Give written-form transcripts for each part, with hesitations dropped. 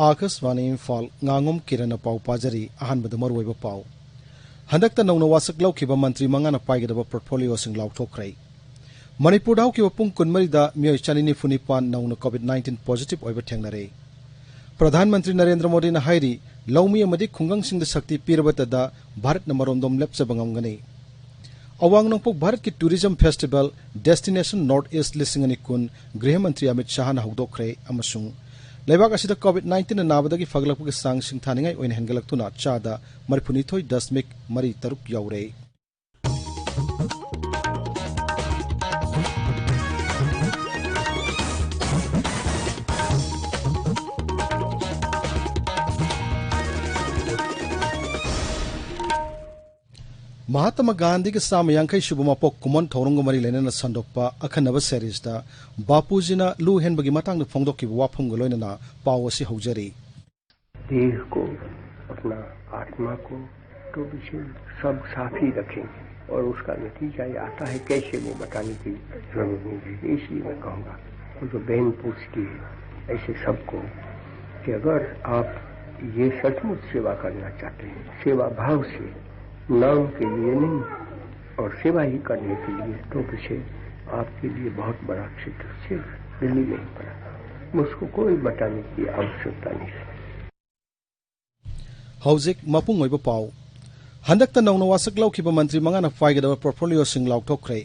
Akashvani Imphal Ngangom Kiran पाव पाजरी अहानबद मरुइब पाव हंदकता नौना वासक लौखिबा मंत्री मंगाना पाइगदबा पोर्टफोलियो सिंग लाउथोखरै मणिपुर हौखिबा पुंग कुनमरीदा मियोय चानिनि फुनिपान नौना कोविड-19 पॉजिटिव ओइबा थेंगनरे प्रधानमंत्री नरेंद्र मोदी ना हाइरी लौमी अमदी खुंगंग सिंग शक्ति पीरबतदा भारत न मरोमदोम लेप्चबा ngamgani अवांग नोंपोक भारत की tourism festival destination north east लिसिंगनि कुन गृह मंत्री अमित शाह ना हौदोखरै अमसुंग लेबाक असिदा कोविड-19 नाबदगी फगलकपगे सांग सिंगथानिंगाई ओइन हेंगलक्तुना चादा 39.3 यौरे महात्मा गांधी के साम यांखै सुबुमापोक कुमन थौरंग मरी लेना संदोकपा अखनब सेरीजदा बापूजीना लू हेनबगी मतांग फोंदोकी वाफम गलोइना पाव असि हौजरी देह को अपना आत्मा को तो विषय सब साफ ही रखेंगे और उसका नतीजा ये आता है कैसे वो बताने की जरूरत नहीं है। इसलिए मैं कहूँगा वो जो बहन पूछती है ऐसे सबको कि अगर आप ये सचमुच सेवा करना चाहते हैं सेवा भाव से नाम के लिए नहीं और सेवा ही करने के लिए तो पीछे आपके लिए बहुत बड़ा क्षेत्र सिर्फ दिल्ली नहीं पड़ा मुझको कोई बताने की आवश्यकता नहीं है। हौजिक मपुंग ओइबा पाव हंदकता नौना वासक लौखिबा मंत्री मंगाना पाइगदबा पोर्टफोलियो सिंग लाउथोखरै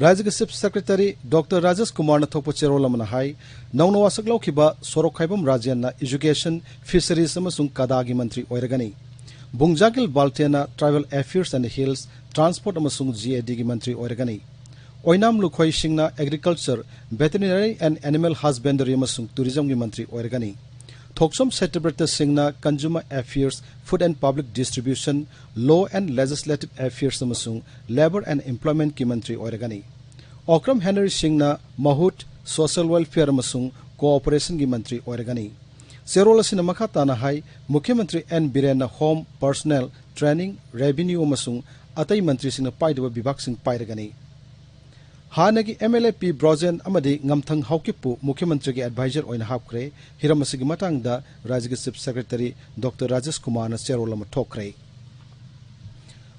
राज्य के chief secretary doctor Rajesh Kumar थोप चेरोलमना हाई नौना वासक लौखिबा सोरोखाइबम राजेना एजुकेशन फिशरीज अमसुंग कदागी मंत्री ओइरगनी बुंगजागिल बाल्टेना tribal affairs and hills transport अमसुंग जीएडी की मंत्री ओइरगनी ओइनाम लुखोई सिंगना agriculture veterinary and animal husbandry अमसुंग टूरिज्म की मंत्री ओइरगनी थोक्सम सेक्रेटरी सिंगना consumer affairs food and public distribution law and legislative affairs अमसुंग लेबर एंड एम्प्लॉयमेंट की मंत्री ओइरगनी ओक्रम हेनरी सिंगना महूट सोशल वेलफेयर अमसुंग कोऑपरेशन की मंत्री ओइरगनी सेरोल असिना मखा ताना हाई मुख्यमंत्री N Biren home personal training revenue अमसुंग अतई मंत्री सिंह पाइदबा विभाग सिंह पाइरगनी हानगी एमएलए पी ब्रोजेन अमदी ngamthang हौकिपु मुख्यमंत्री के एडवाइजर ओइन हापख्रे हिरम असिगी मतंगदा राज्य के chief secretary doctor Rajesh Kumar न सेरोल अम ठोखरे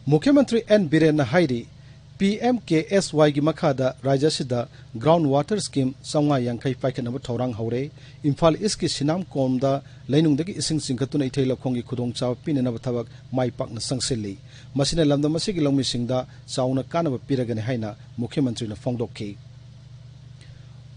मुख्यमंत्री एन बीरेन हाइरी PMKSY की मखादा राज्य सिदा ग्राउंड वाटर स्कीम संगा यांखै पाइखनब थौरांग हौरे इम्फाल ईस्ट की सिनाम कोमदा लैनुंगदगी इसिंग सिंखतुना इथै लखोंगी खुदोंचाव पिननब थबक माइ पाकना संगसिल्ली मसिना लमदम मसिगी लौमिसिंगदा चाउना कानब पिरगने हाइना मुख्यमंत्री न फोंदोखि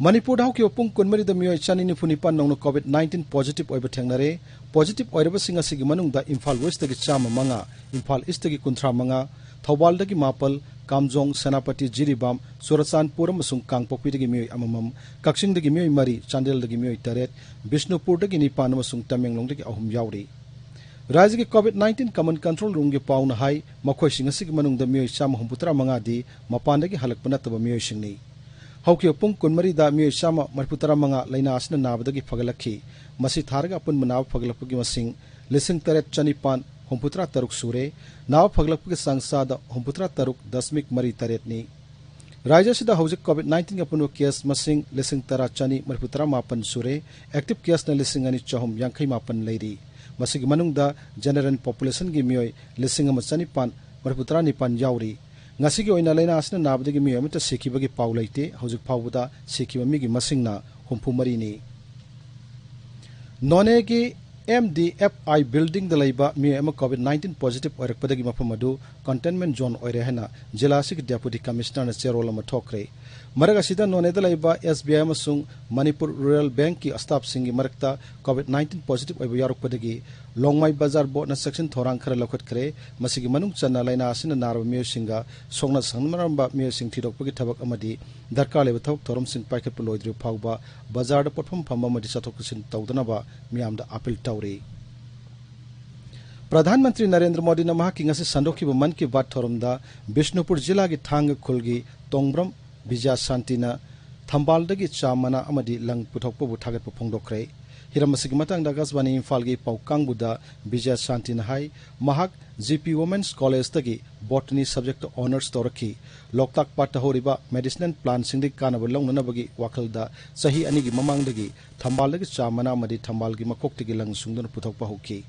मणिपुर हौकी पुंग कुनमरी द मियोय चानिनि फुनिपान नौना कोविड-19 पॉजिटिव ओइब थेंगनरे पॉजिटिव ओइरबसिंग असिगी मनुंगदा इम्फाल वेस्ट दगी चाम मंगा इम्फाल ईस्ट दगी कुंथ्रा मंगा थौबाल दगी मापल कामजोंग सेनापति जिरीबाम सुरचानपुर अमसुंग कांगपोकपी मियोय अममम कक्सिंग दगी मियोय मरी चांदेल दगी मियोय तरेत बिष्णुपुर दगी निपान अमसुंग तमेंगलोंग दगी अहुम यावरी राज्य के कोविड-19 कमन कंट्रोल रूम के पाउन हाई मखोइसिंग असिगी मनुंग द मियोय चाम हुंपुत्रा मंगा दी मपान दगी हलकप नतब मियोय सिंगनी हौकी पुंग कुनमरी दा मियोय चाम मरपुत्रा मंगा लैना असना नाबदगी फगलखी मसी थारगा अपुन मनाव फगलपगी मसिंग लिसिंग तरेत चनिपान हुंपुत्रा तरुक सूरे नाव फगलपगे संसाद हुंपुत्रा तरुक दशमिक मरी तरेतनी राज्य सिदा हौजिक कोविड-19 अपुन केस मसिंग लिसिंग तरा चनी मरपुत्रा मापन सूरे एक्टिव केस न लिसिंग अनि चहुम यांखै मापन लैरी मसिगी मनुंगदा जनरल पॉपुलेशन की मियोय लिसिंग अम चनिपान मरपुत्रा निपान यावरी ngasi gi oina laina asna nabdagi mi amita sikibagi paulaite hojik phawbuda sikiba mi gi masingna humpu mari ni none gi MDFI building the laiba mi am COVID-19 positive oirakpadagi mafamadu containment zone oire hena jila sik deputy commissioner na cherol ma thokre maraga sida none da laiba SBI amasung Manipur Rural Bank ki staff singi marakta COVID-19 positive oiba yarukpadagi longmai bazar bo na section thorang khara lokhat khare masigi manung channa laina asina narba mi singa songna sanmaramba mi sing thidokpagi thabak amadi darkar leba thok thorom sing paikhat puloidri phawba bazar da potpham phamba madi sathokusin tawdana ba miyamda appeal tawri प्रधानमंत्री नरेंद्र मोदी ने महाकी ngasi sandokiba मन की बात थोरमदा बिष्णुपुर जिला की थांग खुलगी तोंगब्रम विजय शांतिना थंबालदगी चामना अमदी लंग पुथोकपबु थागत फोंदोखरे हिरम असिगी मतंग आकाशवाणी इम्फाल की पाउकांगबुदा विजय शांति नहाई महाक जीपी वुमेन्स कॉलेज तगी बॉटनी सब्जेक्ट ऑनर्स तौरखी लोकताक पाट होरिबा मेडिसिनल प्लांट सिंगदि कानब लौननबगी वाखलदा सही अनिगी ममांगदगी थंबालदगी चामना मदि थंबालगी मकोक्तगी लं सुंदन पुथोकपा होकी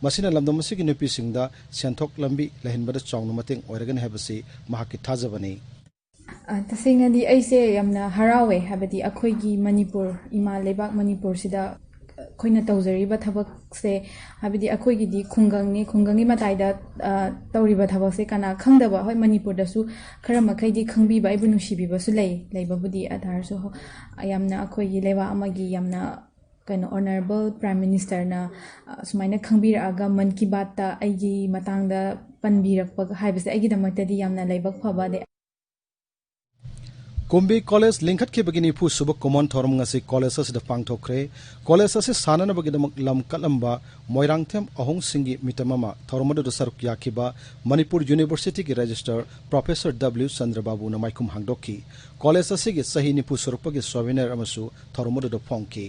मसिना लमदम मसिगी नुपीसिंगदा सेंथोक लंबी लहिनबदा चाउन मतेंग ओइरगन हैबसी महाकी थाजबनी तसेंगनदी ऐसे यमना हरावे हैबदी अखोइगी मणिपुर इमा लेबाक मणिपुर सिदा खोइना तौजरिबा थबक से हैबदी अखोइगी खुंगंगनी खुंगंगी मताइदा तौरिबा थबक से कना खंगदबा होय मणिपुर दसु खरा मखैदी खंगबीबा इबु नुसिबीबसु लेबाबुदी आधारसु यमना अखोइगी लेबा अमगी यमना कनो ऑनरेबल प्राइम मिनिस्टर ना सुमाइना खंगबीरागा मन की बात ता आइगी मतांगदा पनबीरकपा हाइबसे आइगी दमक्तदी यमना लेबाक फबादे कुंबी कॉलेज लिंखत के बगिनी फु सुब common theorem ngasi college असिदा पांगथोखरे college असि सानन बगिदमक लम कलंबा मोइरांगथेम अहोंग सिंगी मितममा थोरमदु सरुक याखिबा मणिपुर यूनिवर्सिटी की रजिस्ट्रार प्रोफेसर डब्ल्यू चंद्रबाबू न माइकुम हांगदोकी कॉलेज असि के सही निपु स्वरूपगी सोविनर अमसु थोरमदु फोंकी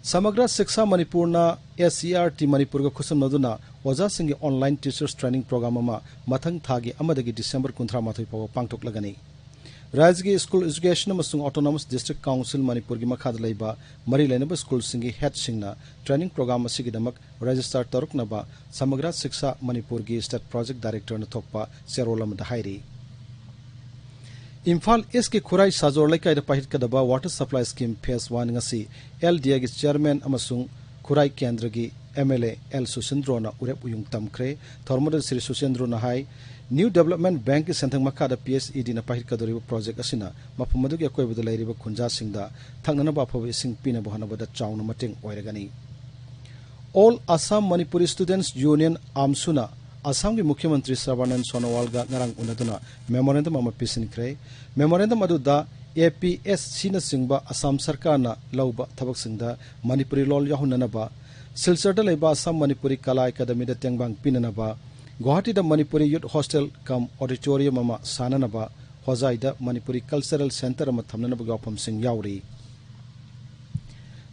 समग्र शिक्षा मणिपुर ना SCRT मणिपुर को खुसमनदुना ओजा सिंगी ऑनलाइन टीचर्स ट्रेनिंग प्रोग्राम अमा मथंग थागी अमदगी दिसंबर 19 फाव पांगथोकलगनी राज्य की स्कूल एजुकेशन अमसुंग ऑटोनॉमस डिस्ट्रिक्ट काउंसिल मणिपुर की मखाद लैबा मरी लेनब स्कूल सिंगी हेड सिंगना ट्रेनिंग प्रोग्राम असिगिदमक रजिस्टर तरुकनबा समग्र शिक्षा मणिपुर की स्टेट प्रोजेक्ट डायरेक्टर न थोकपा सेरोलम दहाइरी इम्फाल ईस्ट की खुराई साजोर लेकाइद पाहिटकदबा water supply scheme phase 1 ngasi LDA की चेयरमैन अमसुंग खुराई केंद्र की MLA L सुसेंद्रो न उरेप उयुंग तमख्रे थर्मोडल श्री सुसेंद्रो न हाई न्यू डेवलपमेंट बैंक की सेंथंग मखादा PSED न पाहिटकदोरिबा प्रोजेक्ट असिना मफमदुगी अकोइबद लैरिबा खुंजा सिंगदा थंगनबा फबे सिंग पिनबो हनबदा चाउन मटेंग ओइरगनी all Assam Manipuri students union आमसुना असम की मुख्यमंत्री सर्बानंद सोनोवाल गा नरंग उनदुना मेमोरेंडम अमा पिसिनख्रे मेमोरेंडम अदुदा APSC न सिंगबा असम सरकार न लौबा थबक सिंगदा मणिपुरी लोल याहुननबा सिलचरदा लेबा असम मणिपुरी कला एकेडमी दा तेंगबांग पिननबा गुवाहाटी दा मणिपुरी यूथ हॉस्टल कम ऑडिटोरियम अमा साननबा होजाई दा मणिपुरी कल्चरल सेंटर अमा थमननबा गौफम सिंग याउरी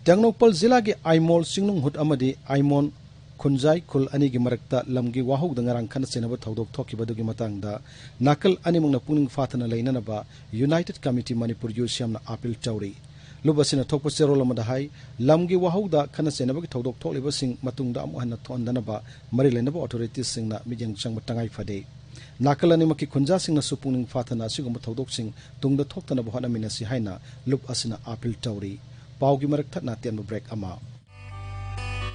टेंगनोपल जिला के आइमोल सिंगनुंग हुट अमदी आइमोन खुंजाई खुल अनि की मरकता लमगी वाहुग दंगरांग खन सेनब थौदोक थोकिबदुगी मतंगदा नाकल अनिमुंगना पुनिंग फाथना लैननबा यूनाइटेड कमिटी मणिपुर यूसियमना अपील चौरी लुबसिना थोकप चेरोल अमदा हाई लमगी वाहुगदा खन सेनबगी थौदोक थोकलिबा सिंग मतुंगदा अमुहन थोंदनबा मरि लेनबा अथॉरिटीज सिंगना मिजंग चंग तंगाई फदे नाकल अनिमकी खुंजा सिंगना सुपुनिंग फाथना सिगुम थौदोक सिंग तुंगदा थोक्तनबा होनमिनसि हाइना लुब असिना अपील चौरी पाउगी मरक थना तेन ब्रेक अमा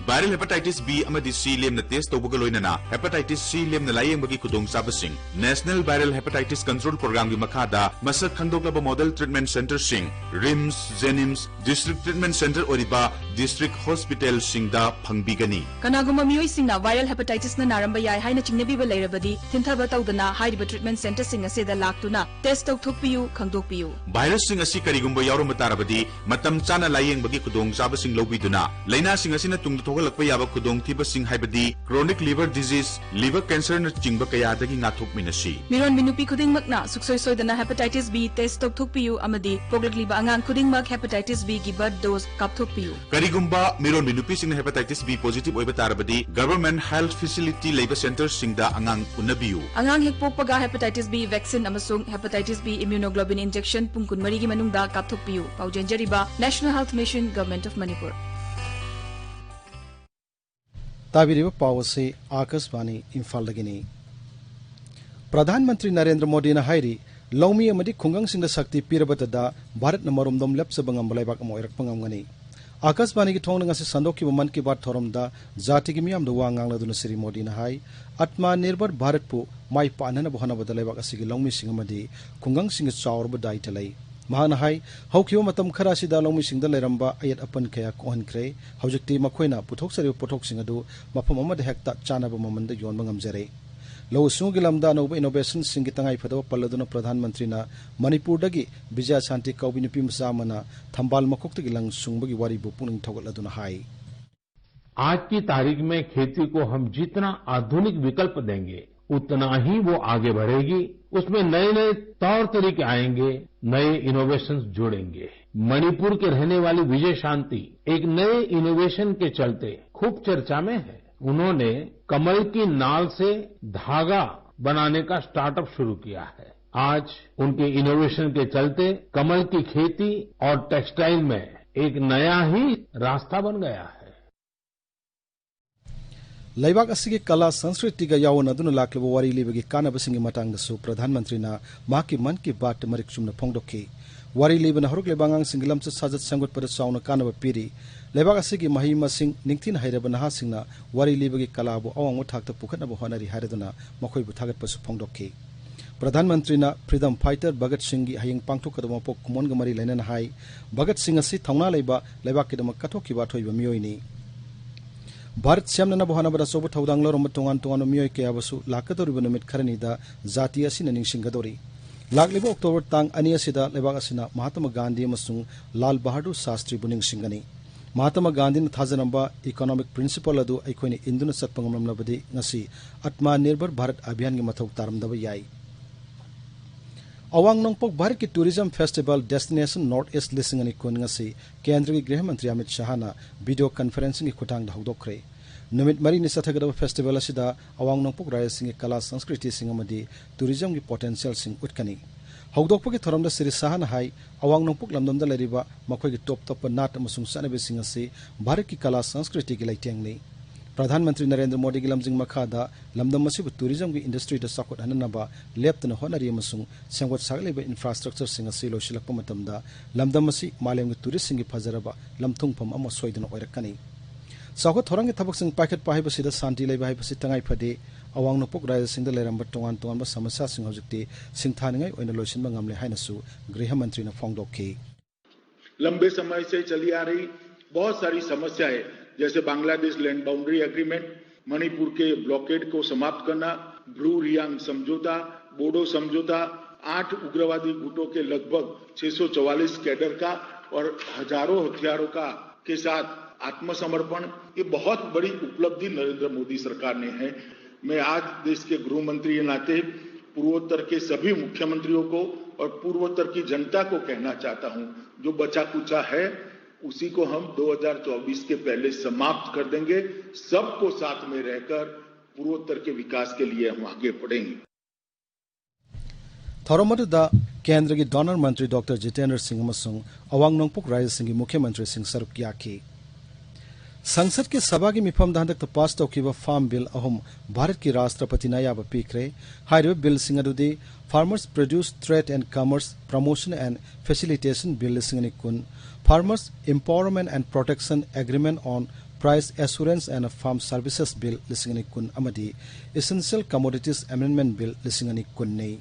Viral hepatitis B amadi C lemna test tawbuga loinana hepatitis C lemna layengbagi khudong sabasing National Viral Hepatitis Control Program gi makhada masak khangdoklaba model treatment center sing RIMS Zenims District Treatment Center oriba District Hospital singda phangbigani kanaguma mioi singna viral hepatitis na naramba yai haina chingnabiba leirabadi thinthaba tawdana hairiba treatment center sing aseda laktuna test tawthokpiyu khangdokpiyu virus sing asi karigumba yauramba tarabadi matam chana layengbagi khudong sabasing lobiduna laina sing asina tungda lakpa yaba khudong thiba sing haibadi chronic liver disease liver cancer na chingba kaya dagi ngathok minasi miron minupi khuding makna suksoi soidana hepatitis B test tokthokpiyu amadi poglakliba angang khuding mak hepatitis B gi birth dose kapthokpiyu karigumba miron minupi sing hepatitis B positive oiba tarabadi government health facility labor center singda angang unabiyu angang hekpokpaga hepatitis B vaccine amasung hepatitis B immunoglobulin injection pungkun mari gi manungda kapthokpiyu paujenjariba National Health Mission Government of Manipur ताबिरिब Pawase Akashvani Imphal लगनी प्रधानमंत्री नरेंद्र मोदी ने हाइरी लौमी अमदी खुंगंग सिंह शक्ति पीरबदा भारत न मरुमदम लेप्सबंगम बलाइबाक मोइरकपंगमगनी आकाशवाणी की थोंग ngasi संदोकी मन की बात थोरमदा जाति की मियाम दुवा ngangladu श्री मोदी ने हाई आत्मनिर्भर भारत पु माइ पानन बहना बदलाइबाक असि लौमी सिंह अमदी खुंगंग सिंह चाउरब दाइट लई महान हाई हौखियो मतम खरा सिदा लौमी सिंह लेरंबा अयत अपन कया कोहनख्रे हौजक्ति मखोइना पुथोकसरि पुथोकसिंग अदु मफम अमद हेक्ता चानब ममंद योनब ngamjare लौ सुंगी लमदा नौब इनोवेशन सिंह तंगाई फदव पल्लदुना प्रधानमंत्री ना मणिपुर दगी विजय शांति कौबी नुपी मसामना थंबाल मकोक्तगी लंग सुंगबगी वारी बु पुनिंग थोगलदुना हाई आज की तारीख में खेती को हम जितना आधुनिक विकल्प देंगे उतना ही वो आगे बढ़ेगी। उसमें नए नए तौर तरीके आएंगे, नए इनोवेशंस जुड़ेंगे। मणिपुर के रहने वाली विजय शांति एक नए इनोवेशन के चलते खूब चर्चा में है। उन्होंने कमल की नाल से धागा बनाने का स्टार्टअप शुरू किया है। आज उनके इनोवेशन के चलते कमल की खेती और टेक्सटाइल में एक नया ही रास्ता बन गया है। लेबाक असिगे कला संस्कृति का यावन अदुना लाक्लबो वारी लिबगी कानाबसिंगी मतंगदसु प्रधानमंत्रीना माकी मन की बात मरिक चुमना फोंगदोखी। वारी लिबना हरुक लेबांगांग सिंगलम से साजत संगत पर चाउना कानाब पीरी। लेबाक असिगे मही मसिंग निंगथिन हाइरब नहासिंगना वारी लिबगी कलाबो अवांगो थाकता पुखतनाबो होनारी हाइरदुना मखोइबु थागतपसु फोंगदोखी। प्रधानमंत्रीना फ्रीडम फाइटर भगत सिंह की हयिंग पांगथोकदबो पोक कुमोनग मरी लेना हाई। भगत सिंह असि थौना लेबा लेबाकिदम कथोकिबा थोइबा मियोइनी। भारत सेमनब होनाबदा सोब थौदांग लौरम तोंगान तोंगान मियोय कयाबसु लाकदोरिबा नुमित खरनीदा जाति असिना निंगसिंगदोरी। लाक्लिबा अक्टोबर तांग 2 असिदा लेबाक असिना महात्मा गांधी अमसुंग लाल बहादुर शास्त्री बु निंगसिंगनी। महात्मा गांधी ने थाजनबा इकोनॉमिक प्रिंसिपल अदु अखोइनि इंदुना सत्पंगमलबदि ngasi आत्मनिर्भर भारत अभियान की मथौ तारमदबा याई। अवांग नोंगपोक भारत की tourism festival destination north east लिसिंगनी कुन ngasi केंद्र की गृह मंत्री अमित शाह ना वीडियो कॉन्फ्रेंसिंग की खुटांग हौदोखरे। नुमित मरी नि सथगदब फेस्टिवल असिदा अवांग नोंगपोक राज्य सिंह कला संस्कृति सिंह अमदी टूरिज्म की पोटेंशियल सिंह उठकनी। हौदोकपगी थोरमदा श्री शाह ना हाई अवांग नोंगपोक लमदमदा लेरिबा मखोई की टॉप टॉप नाट अमसुंग सनबे सिंह से भारत की कला संस्कृति की लैटेंगनी। प्रधानमंत्री नरेंद्र मोदी की लमजिंग मखादा लमदम मसिबु टूरिज्म की industry the साकोट हननबा लेप्तना honorary अमसुंग सेंगोट सागलेबा infrastructure Singh से लोसिलकप मतमदा लमदम मसि मालेम की टूरिस्ट सिंह की फजरबा लमथुंगफम अम सोइदना ओइरकनी। साको थोरंग थबक सिंह पाइखत पाहिबसिदा शांति लेबा हाइबसि तंगाई फदे अवांग नोंगपोक राज्य सिंह लेरंब तोंगान तोंगान समस्या सिंह हौजिकति सिंथानिंगाई ओइना लोइसिनबा ngamle हाइनसु गृह मंत्री ने फोंगदोखी। लंबे समय से चली आ रही बहुत सारी समस्याएं जैसे Bangladesh land boundary agreement, Manipur के ब्लॉकेड को समाप्त करना, ब्रू रियांग समझौता, बोडो समझौता, 8 उग्रवादी गुटों के लगभग 644 कैडर का और हजारों हथियारों का के साथ आत्मसमर्पण, ये बहुत बड़ी उपलब्धि नरेंद्र मोदी सरकार ने है। मैं आज देश के गृह मंत्री के नाते पूर्वोत्तर के सभी मुख्यमंत्रियों को और पूर्वोत्तर की जनता को कहना चाहता हूं, जो बचा कुचा है उसी को हम 2024 के पहले समाप्त कर देंगे। सबको साथ में रहकर पूर्वोत्तर के विकास के लिए हम आगे बढ़ेंगे। थौरमदुदा केंद्र की डोनर मंत्री डॉक्टर जितेंद्र सिंह अमसुंग अवांग नोंगपोक राज्य सिंह की मुख्यमंत्री सिंह सरुक याखी। संसद के सभा की मिफम हंदक पास तौखिबा फार्म बिल अहम भारत की राष्ट्रपति याब पीख्रे। हाइरब बिल सिंह अदुदी farmers produce trade and commerce promotion and facilitation bill लिसिंग कुन, farmers empowerment and protection agreement on price assurance and farm services bill लिसिंग कुन अमदी एसेंशियल कमोडिटीज अमेंडमेंट बिल लिसिंग कुन ने।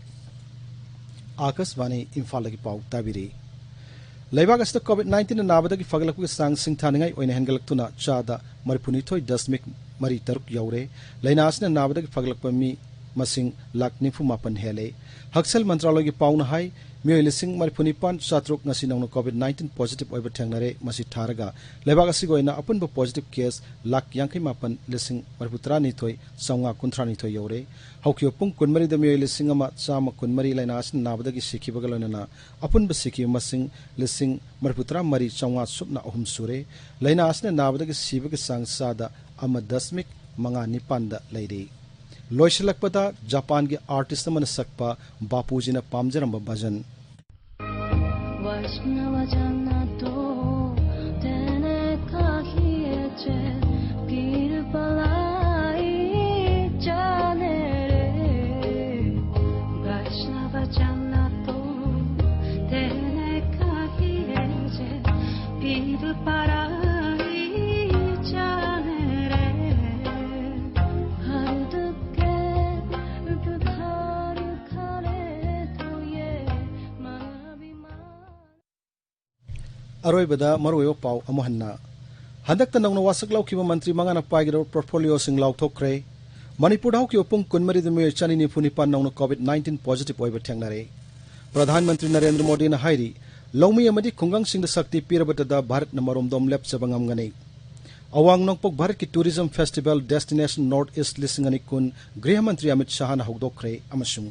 आकाशवाणी इम्फाल की पाउ ताबिरी। लेबाक असिदा कोविड-19 नाबदगी फगलकपगी सांग सिंथानिंगाई ओइना हेंगलक्तुना चादा 42.3 यौरे। लैनासना नाबदगी फगलकप मी मसिंग 1,94,000 हेले। हक्सल मंत्रालय की पाउना हाई मियोय 1,94,700 ngasi nangno कोविड-19 पॉजिटिव ओइबा थेंगनारे मसि थारगा लेबाक असिग ओइना अपुनबा पॉजिटिव केस 1,58,932 यौरे। हौकियो पुंग कुनमरी द मियोय 1,113 लैनासना नाबदगी सिखिबगा लोइना अपुनबा सिखिब मसिंग 1,33,900 सुबना अहुम सुरे। लैनासना नाबदगी सिबगे सांग सादा 1.59 दा लैरे। लोइसलकपदा जापान के आर्टिस्ट मन सकपा बापूजी ने पामजरम भजन। अरोइबदा मरोयो पाउ अमहन्ना हंदक नौना वासक लौखिबा मंत्री मंगाना पाइगिरो पोर्टफोलियो सिंग लाउथोक्रे। मणिपुर हौकियो पुंग कुनमरी द मियोय 2,994 नौना कोविड-19 पॉजिटिव ओइबा थेंगनारे। प्रधानमंत्री नरेंद्र मोदी ने हाइरी लौमी अमदी खुंगंग सिंग द शक्ति पीरबतदा भारत न मरोमदोम लेपचबा ngamgani। अवांग नोंगपोक भारत की tourism festival destination north east लिसिंग कुन गृह मंत्री अमित शाह ने हौदोखरे अमसुंग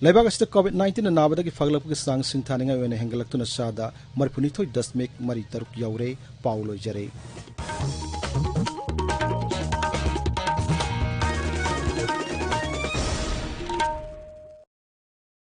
लेबाग असिदा कोविड-19 नाबदगी फगलपगी सांग सिंथानिंगा वेने हेंगलक्तुना सादा 32.3 यौरे पाउ लोइजरे।